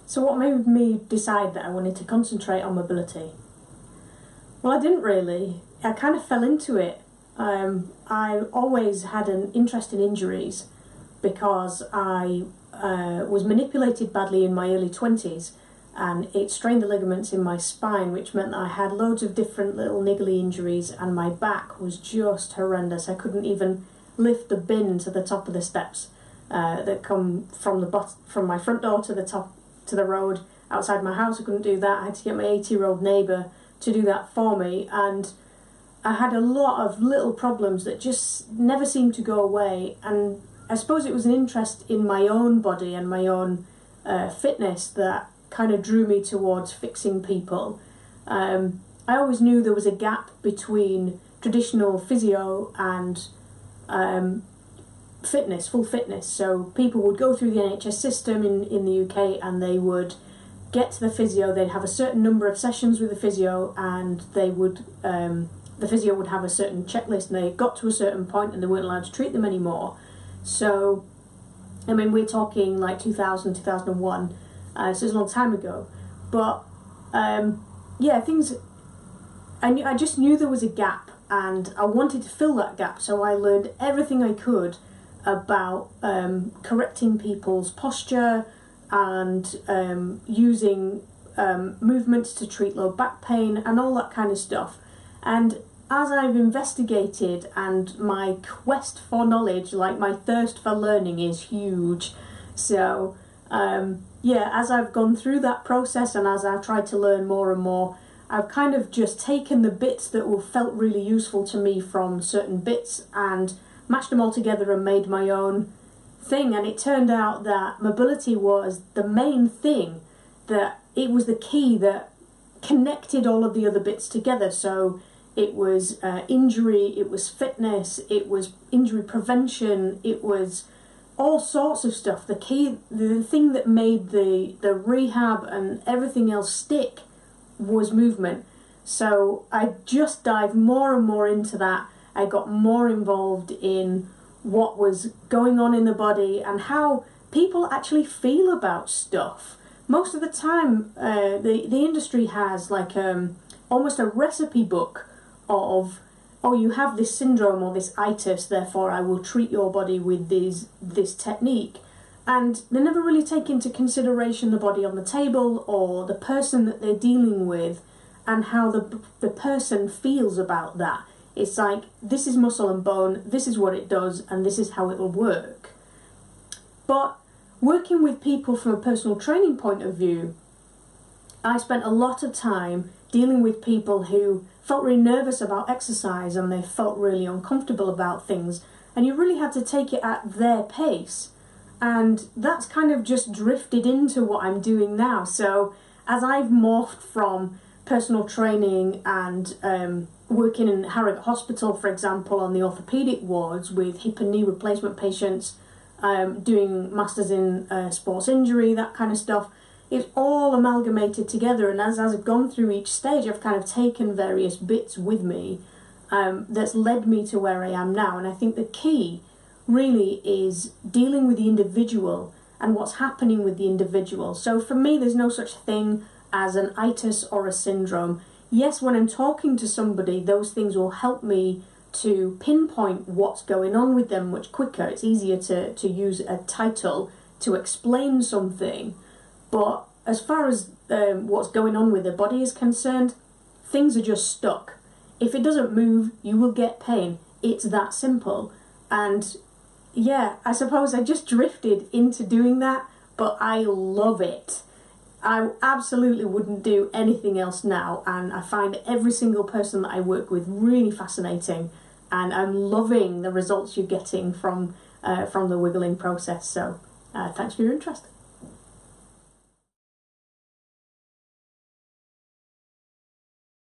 So what made me decide that I wanted to concentrate on mobility? Well, I didn't really. I kind of fell into it. I always had an interest in injuries because I was manipulated badly in my early 20s, and it strained the ligaments in my spine, which meant that I had loads of different little niggly injuries, and my back was just horrendous. I couldn't even lift the bin to the top of the steps that come from my front door to the top to the road outside my house. I couldn't do that. I had to get my 80-year-old neighbour to do that for me, and I had a lot of little problems that just never seemed to go away. And I suppose it was an interest in my own body and my own fitness that kind of drew me towards fixing people. I always knew there was a gap between traditional physio and fitness, full fitness. So people would go through the NHS system in the UK, and they would get to the physio. They'd have a certain number of sessions with the physio, and they would the physio would have a certain checklist, and they got to a certain point and they weren't allowed to treat them anymore. So, I mean, we're talking like 2000, 2001, so it's a long time ago. But, yeah, I just knew there was a gap, and I wanted to fill that gap, so I learned everything I could about correcting people's posture and using movements to treat low back pain and all that kind of stuff. And as I've investigated, and my quest for knowledge, like my thirst for learning, is huge. So yeah, as I've gone through that process and as I've tried to learn more and more, I've kind of just taken the bits that were felt really useful to me from certain bits and mashed them all together and made my own thing. And it turned out that mobility was the main thing, that it was the key that connected all of the other bits together. So it was injury, it was fitness, it was injury prevention, it was all sorts of stuff. The thing that made the rehab and everything else stick was movement. So I just dived more and more into that. I got more involved in what was going on in the body and how people actually feel about stuff. Most of the time, the industry has like almost a recipe book of, oh, you have this syndrome or this itis, therefore I will treat your body with this technique. And they never really take into consideration the body on the table or the person that they're dealing with and how the person feels about that. It's like, this is muscle and bone, this is what it does, and this is how it will work. But working with people from a personal training point of view, I spent a lot of time dealing with people who felt really nervous about exercise and they felt really uncomfortable about things, and you really had to take it at their pace. And that's kind of just drifted into what I'm doing now. So as I've morphed from personal training and working in Harrogate Hospital, for example, on the orthopaedic wards with hip and knee replacement patients, doing masters in sports injury, that kind of stuff, it's all amalgamated together. And as I've gone through each stage, I've kind of taken various bits with me that's led me to where I am now. And I think the key really is dealing with the individual and what's happening with the individual. So for me, there's no such thing as an itis or a syndrome. Yes, when I'm talking to somebody, those things will help me to pinpoint what's going on with them much quicker. It's easier to use a title to explain something. But as far as what's going on with the body is concerned, things are just stuck. If it doesn't move, you will get pain. It's that simple. And yeah, I suppose I just drifted into doing that, but I love it. I absolutely wouldn't do anything else now, and I find every single person that I work with really fascinating, and I'm loving the results you're getting from the wiggling process. So thanks for your interest.